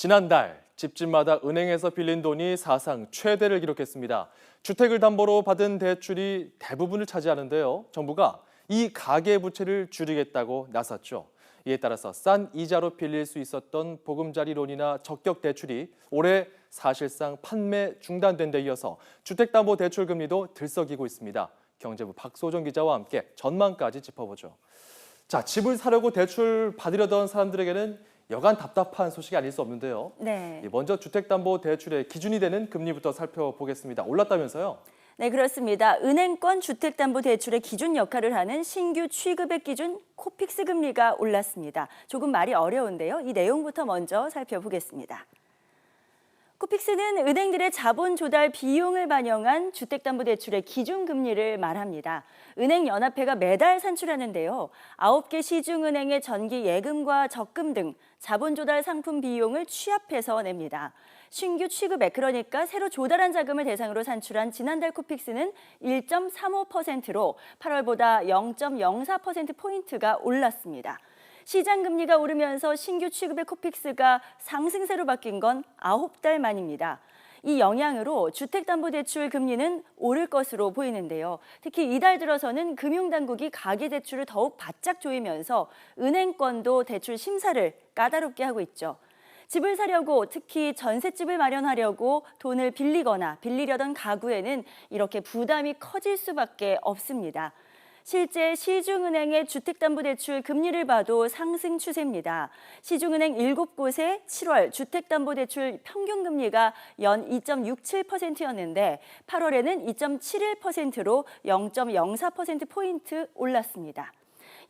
지난달 집집마다 은행에서 빌린 돈이 사상 최대를 기록했습니다. 주택을 담보로 받은 대출이 대부분을 차지하는데요. 정부가 이 가계부채를 줄이겠다고 나섰죠. 이에 따라서 싼 이자로 빌릴 수 있었던 보금자리론이나 적격 대출이 올해 사실상 판매 중단된 데 이어서 주택담보대출 금리도 들썩이고 있습니다. 경제부 박소정 기자와 함께 전망까지 짚어보죠. 자, 집을 사려고 대출 받으려던 사람들에게는 여간 답답한 소식이 아닐 수 없는데요. 네. 먼저 주택담보대출의 기준이 되는 금리부터 살펴보겠습니다. 올랐다면서요? 네, 그렇습니다. 은행권 주택담보대출의 기준 역할을 하는 신규 취급액 기준 코픽스 금리가 올랐습니다. 조금 말이 어려운데요. 이 내용부터 먼저 살펴보겠습니다. 코픽스는 은행들의 자본 조달 비용을 반영한 주택담보대출의 기준금리를 말합니다. 은행연합회가 매달 산출하는데요. 9개 시중은행의 전기 예금과 적금 등 자본 조달 상품 비용을 취합해서 냅니다. 신규 취급액, 그러니까 새로 조달한 자금을 대상으로 산출한 지난달 코픽스는 1.35%로 8월보다 0.04%포인트가 올랐습니다. 시장 금리가 오르면서 신규 취급의 코픽스가 상승세로 바뀐 건 9달 만입니다. 이 영향으로 주택담보대출 금리는 오를 것으로 보이는데요. 특히 이달 들어서는 금융당국이 가계대출을 더욱 바짝 조이면서 은행권도 대출 심사를 까다롭게 하고 있죠. 집을 사려고, 특히 전셋집을 마련하려고 돈을 빌리거나 빌리려던 가구에는 이렇게 부담이 커질 수밖에 없습니다. 실제 시중은행의 주택담보대출 금리를 봐도 상승 추세입니다. 시중은행 7곳의 7월 주택담보대출 평균금리가 연 2.67%였는데 8월에는 2.71%로 0.04%포인트 올랐습니다.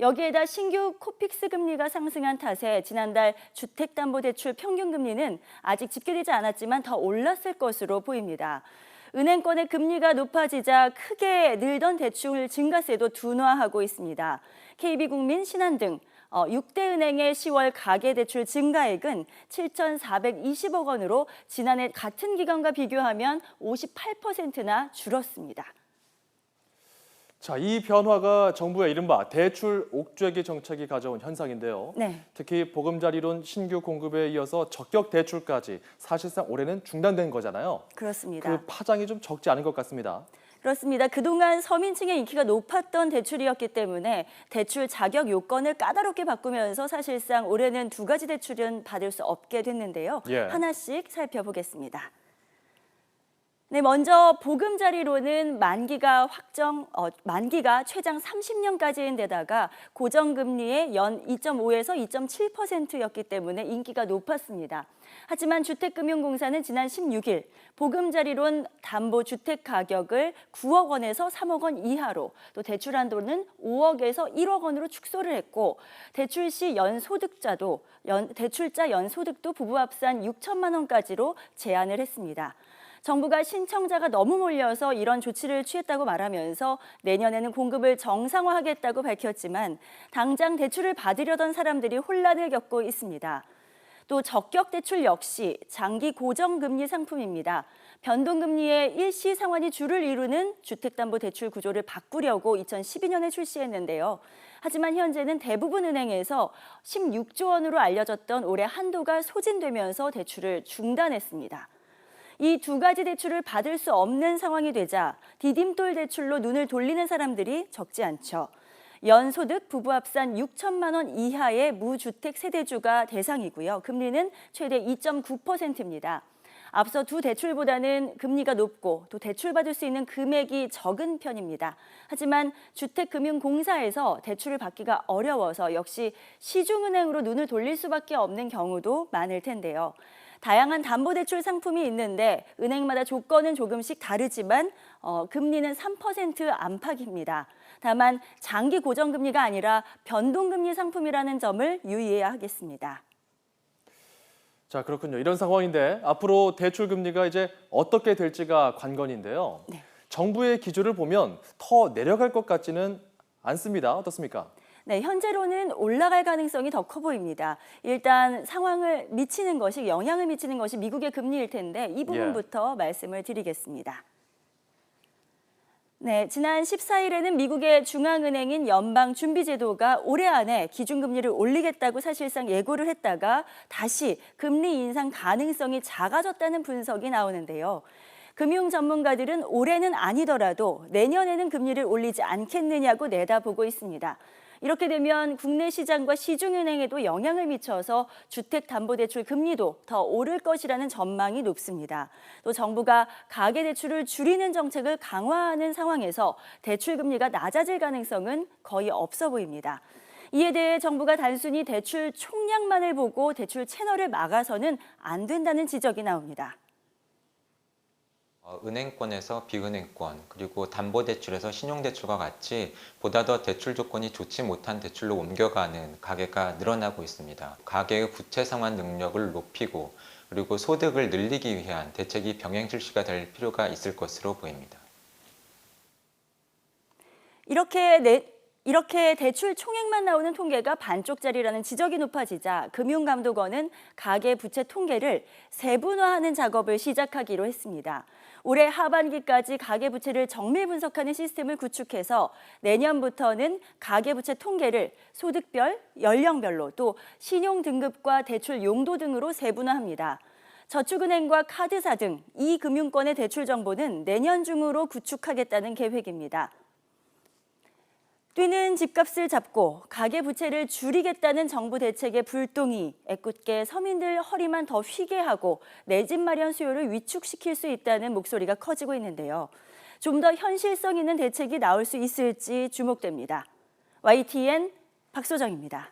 여기에다 신규 코픽스 금리가 상승한 탓에 지난달 주택담보대출 평균금리는 아직 집계되지 않았지만 더 올랐을 것으로 보입니다. 은행권의 금리가 높아지자 크게 늘던 대출 증가세도 둔화하고 있습니다. KB국민, 신한등 6대 은행의 10월 가계대출 증가액은 7,420억 원으로 지난해 같은 기간과 비교하면 58%나 줄었습니다. 자, 이 변화가 정부의 이른바 대출 옥죄기 정책이 가져온 현상인데요. 네. 특히 보금자리론 신규 공급에 이어서 적격 대출까지 사실상 올해는 중단된 거잖아요. 그렇습니다. 그 파장이 좀 적지 않은 것 같습니다. 그렇습니다. 그동안 서민층의 인기가 높았던 대출이었기 때문에 대출 자격 요건을 까다롭게 바꾸면서 사실상 올해는 두 가지 대출은 받을 수 없게 됐는데요. 예. 하나씩 살펴보겠습니다. 네, 먼저 보금자리론은 만기가 최장 30년까지인 데다가 고정금리의 연 2.5에서 2.7%였기 때문에 인기가 높았습니다. 하지만 주택금융공사는 지난 16일 보금자리론 담보주택 가격을 9억 원에서 3억 원 이하로, 또 대출 한도는 5억에서 1억 원으로 축소를 했고, 대출 시 대출자 연소득도 부부 합산 6천만 원까지로 제한을 했습니다. 정부가 신청자가 너무 몰려서 이런 조치를 취했다고 말하면서 내년에는 공급을 정상화하겠다고 밝혔지만 당장 대출을 받으려던 사람들이 혼란을 겪고 있습니다. 또 적격 대출 역시 장기 고정금리 상품입니다. 변동금리의 일시 상환이 주를 이루는 주택담보대출 구조를 바꾸려고 2012년에 출시했는데요. 하지만 현재는 대부분 은행에서 16조 원으로 알려졌던 올해 한도가 소진되면서 대출을 중단했습니다. 이 두 가지 대출을 받을 수 없는 상황이 되자 디딤돌 대출로 눈을 돌리는 사람들이 적지 않죠. 연소득 부부 합산 6천만 원 이하의 무주택 세대주가 대상이고요. 금리는 최대 2.9%입니다. 앞서 두 대출보다는 금리가 높고 또 대출받을 수 있는 금액이 적은 편입니다. 하지만 주택금융공사에서 대출을 받기가 어려워서 역시 시중은행으로 눈을 돌릴 수밖에 없는 경우도 많을 텐데요. 다양한 담보대출 상품이 있는데 은행마다 조건은 조금씩 다르지만 금리는 3% 안팎입니다. 다만 장기 고정금리가 아니라 변동금리 상품이라는 점을 유의해야 하겠습니다. 자, 그렇군요. 이런 상황인데 앞으로 대출 금리가 이제 어떻게 될지가 관건인데요. 네. 정부의 기조를 보면 더 내려갈 것 같지는 않습니다. 어떻습니까? 네, 현재로는 올라갈 가능성이 더 커 보입니다. 일단 영향을 미치는 것이 미국의 금리일 텐데 이 부분부터 말씀을 드리겠습니다. 네, 지난 14일에는 미국의 중앙은행인 연방준비제도가 올해 안에 기준금리를 올리겠다고 사실상 예고를 했다가 다시 금리 인상 가능성이 작아졌다는 분석이 나오는데요. 금융 전문가들은 올해는 아니더라도 내년에는 금리를 올리지 않겠느냐고 내다보고 있습니다. 이렇게 되면 국내 시장과 시중은행에도 영향을 미쳐서 주택담보대출 금리도 더 오를 것이라는 전망이 높습니다. 또 정부가 가계대출을 줄이는 정책을 강화하는 상황에서 대출 금리가 낮아질 가능성은 거의 없어 보입니다. 이에 대해 정부가 단순히 대출 총량만을 보고 대출 채널을 막아서는 안 된다는 지적이 나옵니다. 은행권에서 비은행권, 그리고 담보대출에서 신용대출과 같이 보다 더 대출 조건이 좋지 못한 대출로 옮겨가는 가계가 늘어나고 있습니다. 가계의 부채 상환 능력을 높이고 그리고 소득을 늘리기 위한 대책이 병행 실시가 될 필요가 있을 것으로 보입니다. 이렇게 대출 총액만 나오는 통계가 반쪽짜리라는 지적이 높아지자 금융감독원은 가계 부채 통계를 세분화하는 작업을 시작하기로 했습니다. 올해 하반기까지 가계부채를 정밀 분석하는 시스템을 구축해서 내년부터는 가계부채 통계를 소득별, 연령별로 또 신용 등급과 대출 용도 등으로 세분화합니다. 저축은행과 카드사 등 이 금융권의 대출 정보는 내년 중으로 구축하겠다는 계획입니다. 뛰는 집값을 잡고 가계부채를 줄이겠다는 정부 대책의 불똥이 애꿎게 서민들 허리만 더 휘게 하고 내 집 마련 수요를 위축시킬 수 있다는 목소리가 커지고 있는데요. 좀 더 현실성 있는 대책이 나올 수 있을지 주목됩니다. YTN 박소정입니다.